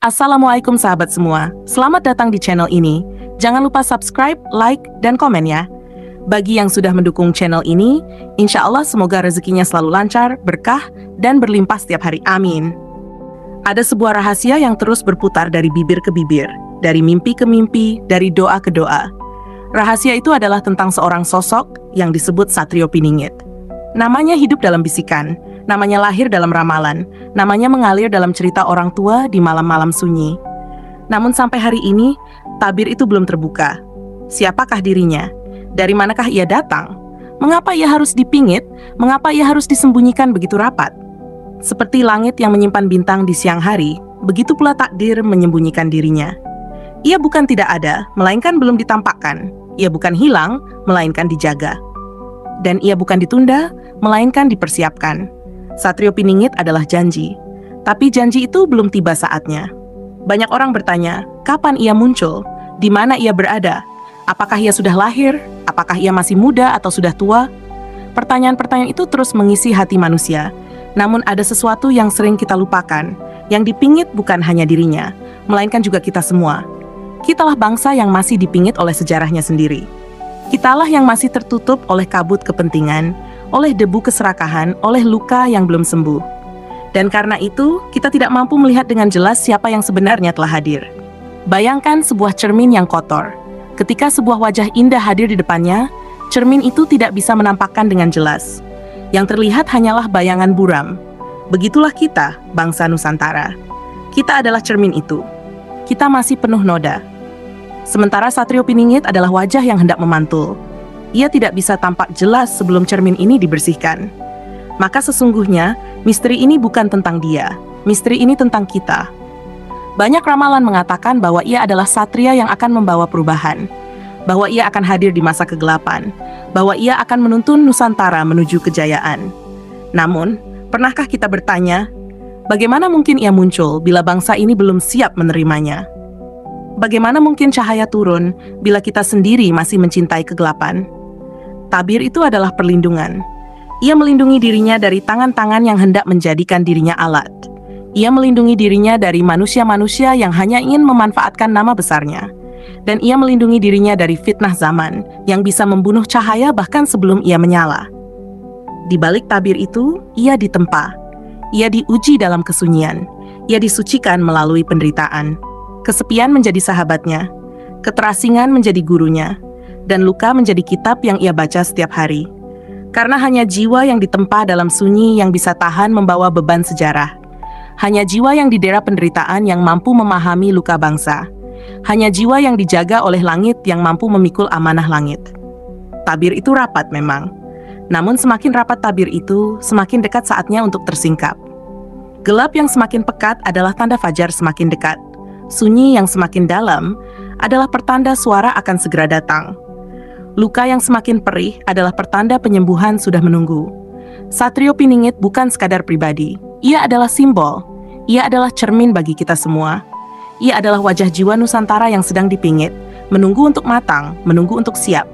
Assalamualaikum sahabat semua, selamat datang di channel ini. Jangan lupa subscribe, like, dan komen ya. Bagi yang sudah mendukung channel ini, insya Allah semoga rezekinya selalu lancar, berkah, dan berlimpah setiap hari, amin. Ada sebuah rahasia yang terus berputar dari bibir ke bibir, dari mimpi ke mimpi, dari doa ke doa. Rahasia itu adalah tentang seorang sosok yang disebut Satrio Piningit. Namanya hidup dalam bisikan, namanya lahir dalam ramalan, namanya mengalir dalam cerita orang tua di malam-malam sunyi. Namun sampai hari ini, tabir itu belum terbuka. Siapakah dirinya? Dari manakah ia datang? Mengapa ia harus dipingit? Mengapa ia harus disembunyikan begitu rapat? Seperti langit yang menyimpan bintang di siang hari, begitu pula takdir menyembunyikan dirinya. Ia bukan tidak ada, melainkan belum ditampakkan. Ia bukan hilang, melainkan dijaga. Dan ia bukan ditunda, melainkan dipersiapkan. Satrio Piningit adalah janji, tapi janji itu belum tiba saatnya. Banyak orang bertanya, kapan ia muncul? Di mana ia berada? Apakah ia sudah lahir? Apakah ia masih muda atau sudah tua? Pertanyaan-pertanyaan itu terus mengisi hati manusia. Namun ada sesuatu yang sering kita lupakan. Yang dipingit bukan hanya dirinya, melainkan juga kita semua. Kitalah bangsa yang masih dipingit oleh sejarahnya sendiri. Kitalah yang masih tertutup oleh kabut kepentingan, oleh debu keserakahan, oleh luka yang belum sembuh. Dan karena itu, kita tidak mampu melihat dengan jelas siapa yang sebenarnya telah hadir. Bayangkan sebuah cermin yang kotor. Ketika sebuah wajah indah hadir di depannya, cermin itu tidak bisa menampakkan dengan jelas. Yang terlihat hanyalah bayangan buram. Begitulah kita, bangsa Nusantara. Kita adalah cermin itu. Kita masih penuh noda. Sementara Satrio Piningit adalah wajah yang hendak memantul. Ia tidak bisa tampak jelas sebelum cermin ini dibersihkan. Maka sesungguhnya, misteri ini bukan tentang dia. Misteri ini tentang kita. Banyak ramalan mengatakan bahwa ia adalah satria yang akan membawa perubahan. Bahwa ia akan hadir di masa kegelapan. Bahwa ia akan menuntun Nusantara menuju kejayaan. Namun, pernahkah kita bertanya, bagaimana mungkin ia muncul bila bangsa ini belum siap menerimanya? Bagaimana mungkin cahaya turun bila kita sendiri masih mencintai kegelapan? Tabir itu adalah perlindungan. Ia melindungi dirinya dari tangan-tangan yang hendak menjadikan dirinya alat. Ia melindungi dirinya dari manusia-manusia yang hanya ingin memanfaatkan nama besarnya. Dan ia melindungi dirinya dari fitnah zaman yang bisa membunuh cahaya bahkan sebelum ia menyala. Di balik tabir itu, ia ditempa. Ia diuji dalam kesunyian. Ia disucikan melalui penderitaan. Kesepian menjadi sahabatnya, keterasingan menjadi gurunya, dan luka menjadi kitab yang ia baca setiap hari. Karena hanya jiwa yang ditempa dalam sunyi yang bisa tahan membawa beban sejarah. Hanya jiwa yang didera penderitaan yang mampu memahami luka bangsa. Hanya jiwa yang dijaga oleh langit yang mampu memikul amanah langit. Tabir itu rapat memang. Namun semakin rapat tabir itu, semakin dekat saatnya untuk tersingkap. Gelap yang semakin pekat adalah tanda fajar semakin dekat. Sunyi yang semakin dalam adalah pertanda suara akan segera datang. Luka yang semakin perih adalah pertanda penyembuhan sudah menunggu. Satrio Piningit bukan sekadar pribadi. Ia adalah simbol. Ia adalah cermin bagi kita semua. Ia adalah wajah jiwa Nusantara yang sedang dipingit, menunggu untuk matang, menunggu untuk siap.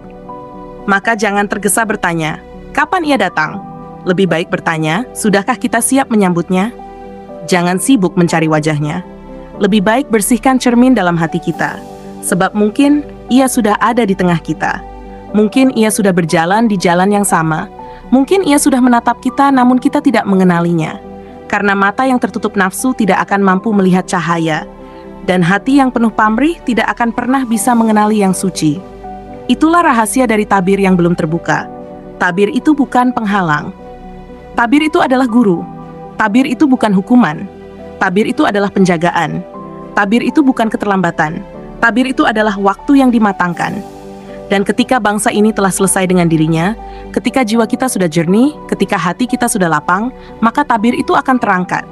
Maka jangan tergesa bertanya, kapan ia datang? Lebih baik bertanya, sudahkah kita siap menyambutnya? Jangan sibuk mencari wajahnya. Lebih baik bersihkan cermin dalam hati kita, sebab mungkin ia sudah ada di tengah kita. Mungkin ia sudah berjalan di jalan yang sama. Mungkin ia sudah menatap kita namun kita tidak mengenalinya. Karena mata yang tertutup nafsu tidak akan mampu melihat cahaya. Dan hati yang penuh pamrih tidak akan pernah bisa mengenali yang suci. Itulah rahasia dari tabir yang belum terbuka. Tabir itu bukan penghalang. Tabir itu adalah guru. Tabir itu bukan hukuman. Tabir itu adalah penjagaan. Tabir itu bukan keterlambatan. Tabir itu adalah waktu yang dimatangkan. Dan ketika bangsa ini telah selesai dengan dirinya, ketika jiwa kita sudah jernih, ketika hati kita sudah lapang, maka tabir itu akan terangkat.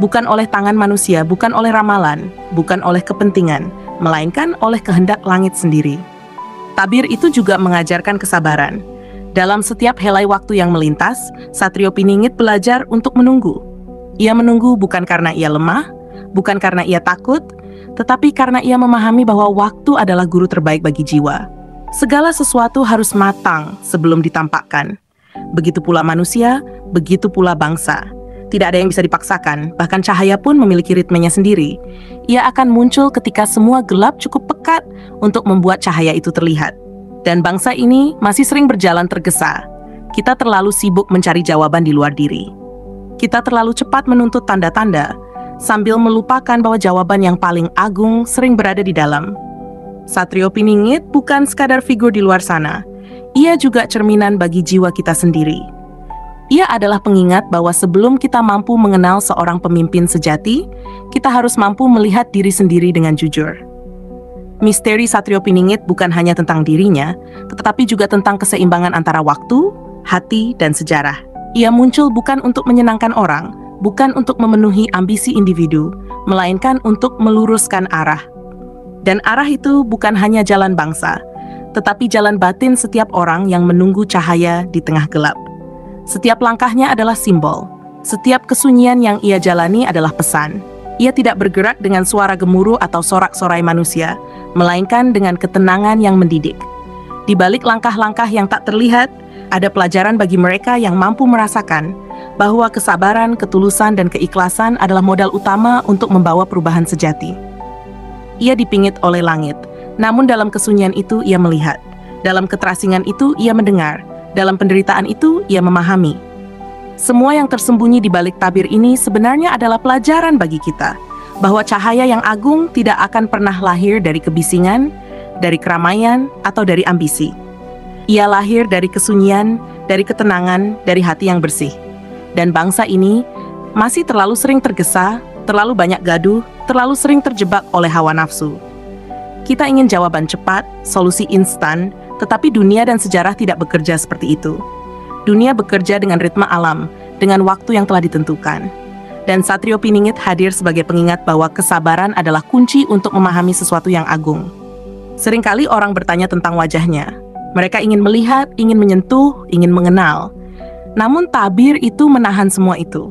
Bukan oleh tangan manusia, bukan oleh ramalan, bukan oleh kepentingan, melainkan oleh kehendak langit sendiri. Tabir itu juga mengajarkan kesabaran. Dalam setiap helai waktu yang melintas, Satrio Piningit belajar untuk menunggu. Ia menunggu bukan karena ia lemah, bukan karena ia takut, tetapi karena ia memahami bahwa waktu adalah guru terbaik bagi jiwa. Segala sesuatu harus matang sebelum ditampakkan. Begitu pula manusia, begitu pula bangsa. Tidak ada yang bisa dipaksakan, bahkan cahaya pun memiliki ritmenya sendiri. Ia akan muncul ketika semua gelap cukup pekat untuk membuat cahaya itu terlihat. Dan bangsa ini masih sering berjalan tergesa. Kita terlalu sibuk mencari jawaban di luar diri. Kita terlalu cepat menuntut tanda-tanda, sambil melupakan bahwa jawaban yang paling agung sering berada di dalam. Satrio Piningit bukan sekadar figur di luar sana. Ia juga cerminan bagi jiwa kita sendiri. Ia adalah pengingat bahwa sebelum kita mampu mengenal seorang pemimpin sejati, kita harus mampu melihat diri sendiri dengan jujur. Misteri Satrio Piningit bukan hanya tentang dirinya, tetapi juga tentang keseimbangan antara waktu, hati, dan sejarah. Ia muncul bukan untuk menyenangkan orang, bukan untuk memenuhi ambisi individu, melainkan untuk meluruskan arah. Dan arah itu bukan hanya jalan bangsa, tetapi jalan batin setiap orang yang menunggu cahaya di tengah gelap. Setiap langkahnya adalah simbol. Setiap kesunyian yang ia jalani adalah pesan. Ia tidak bergerak dengan suara gemuruh atau sorak-sorai manusia, melainkan dengan ketenangan yang mendidik. Di balik langkah-langkah yang tak terlihat, ada pelajaran bagi mereka yang mampu merasakan bahwa kesabaran, ketulusan, dan keikhlasan adalah modal utama untuk membawa perubahan sejati. Ia dipingit oleh langit, namun dalam kesunyian itu ia melihat. Dalam keterasingan itu ia mendengar. Dalam penderitaan itu, ia memahami. Semua yang tersembunyi di balik tabir ini sebenarnya adalah pelajaran bagi kita, bahwa cahaya yang agung tidak akan pernah lahir dari kebisingan, dari keramaian, atau dari ambisi. Ia lahir dari kesunyian, dari ketenangan, dari hati yang bersih. Dan bangsa ini masih terlalu sering tergesa, terlalu banyak gaduh, terlalu sering terjebak oleh hawa nafsu. Kita ingin jawaban cepat, solusi instan, tetapi dunia dan sejarah tidak bekerja seperti itu. Dunia bekerja dengan ritme alam, dengan waktu yang telah ditentukan. Dan Satrio Piningit hadir sebagai pengingat bahwa kesabaran adalah kunci untuk memahami sesuatu yang agung. Seringkali orang bertanya tentang wajahnya. Mereka ingin melihat, ingin menyentuh, ingin mengenal. Namun tabir itu menahan semua itu.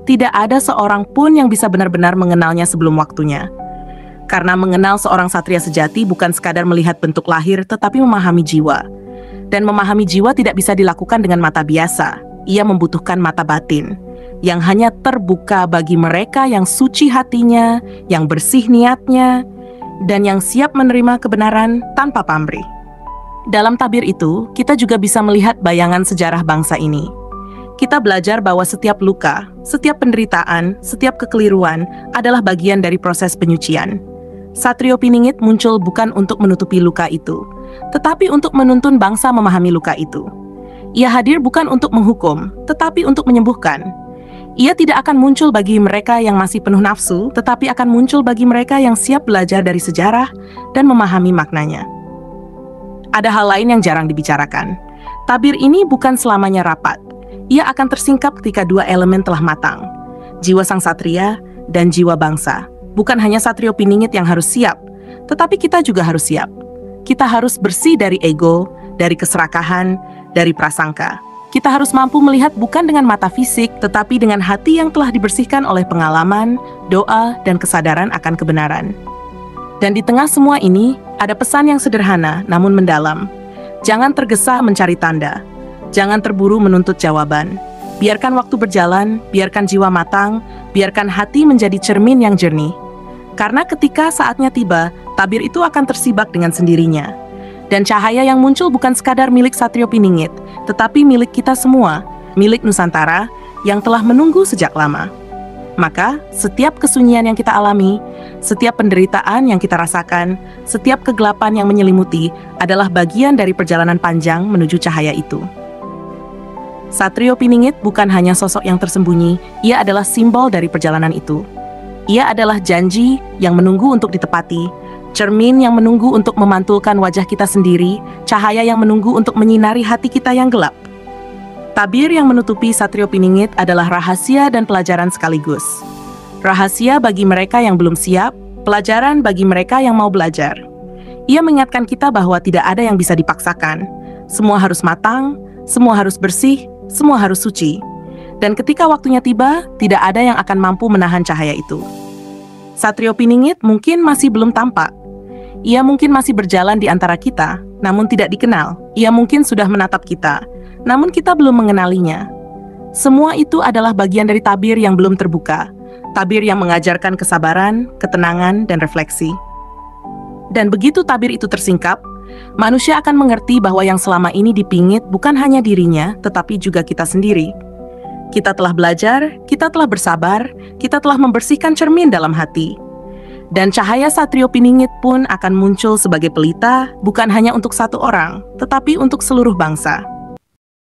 Tidak ada seorang pun yang bisa benar-benar mengenalnya sebelum waktunya. Karena mengenal seorang satria sejati bukan sekadar melihat bentuk lahir, tetapi memahami jiwa. Dan memahami jiwa tidak bisa dilakukan dengan mata biasa. Ia membutuhkan mata batin, yang hanya terbuka bagi mereka yang suci hatinya, yang bersih niatnya, dan yang siap menerima kebenaran tanpa pamrih. Dalam tabir itu, kita juga bisa melihat bayangan sejarah bangsa ini. Kita belajar bahwa setiap luka, setiap penderitaan, setiap kekeliruan adalah bagian dari proses penyucian. Satrio Piningit muncul bukan untuk menutupi luka itu, tetapi untuk menuntun bangsa memahami luka itu. Ia hadir bukan untuk menghukum, tetapi untuk menyembuhkan. Ia tidak akan muncul bagi mereka yang masih penuh nafsu, tetapi akan muncul bagi mereka yang siap belajar dari sejarah dan memahami maknanya. Ada hal lain yang jarang dibicarakan. Tabir ini bukan selamanya rapat. Ia akan tersingkap ketika dua elemen telah matang. Jiwa sang satria dan jiwa bangsa. Bukan hanya Satrio Piningit yang harus siap, tetapi kita juga harus siap. Kita harus bersih dari ego, dari keserakahan, dari prasangka. Kita harus mampu melihat bukan dengan mata fisik, tetapi dengan hati yang telah dibersihkan oleh pengalaman, doa, dan kesadaran akan kebenaran. Dan di tengah semua ini, ada pesan yang sederhana namun mendalam. Jangan tergesa mencari tanda. Jangan terburu menuntut jawaban. Biarkan waktu berjalan, biarkan jiwa matang, biarkan hati menjadi cermin yang jernih. Karena ketika saatnya tiba, tabir itu akan tersibak dengan sendirinya. Dan cahaya yang muncul bukan sekadar milik Satrio Piningit, tetapi milik kita semua, milik Nusantara yang telah menunggu sejak lama. Maka, setiap kesunyian yang kita alami, setiap penderitaan yang kita rasakan, setiap kegelapan yang menyelimuti adalah bagian dari perjalanan panjang menuju cahaya itu. Satrio Piningit bukan hanya sosok yang tersembunyi, ia adalah simbol dari perjalanan itu. Ia adalah janji yang menunggu untuk ditepati, cermin yang menunggu untuk memantulkan wajah kita sendiri, cahaya yang menunggu untuk menyinari hati kita yang gelap. Tabir yang menutupi Satrio Piningit adalah rahasia dan pelajaran sekaligus. Rahasia bagi mereka yang belum siap, pelajaran bagi mereka yang mau belajar. Ia mengingatkan kita bahwa tidak ada yang bisa dipaksakan. Semua harus matang, semua harus bersih, semua harus suci. Dan ketika waktunya tiba, tidak ada yang akan mampu menahan cahaya itu. Satrio Piningit mungkin masih belum tampak. Ia mungkin masih berjalan di antara kita, namun tidak dikenal. Ia mungkin sudah menatap kita, namun kita belum mengenalinya. Semua itu adalah bagian dari tabir yang belum terbuka, tabir yang mengajarkan kesabaran, ketenangan, dan refleksi. Dan begitu tabir itu tersingkap, manusia akan mengerti bahwa yang selama ini dipingit bukan hanya dirinya, tetapi juga kita sendiri. Kita telah belajar, kita telah bersabar, kita telah membersihkan cermin dalam hati. Dan cahaya Satrio Piningit pun akan muncul sebagai pelita, bukan hanya untuk satu orang, tetapi untuk seluruh bangsa.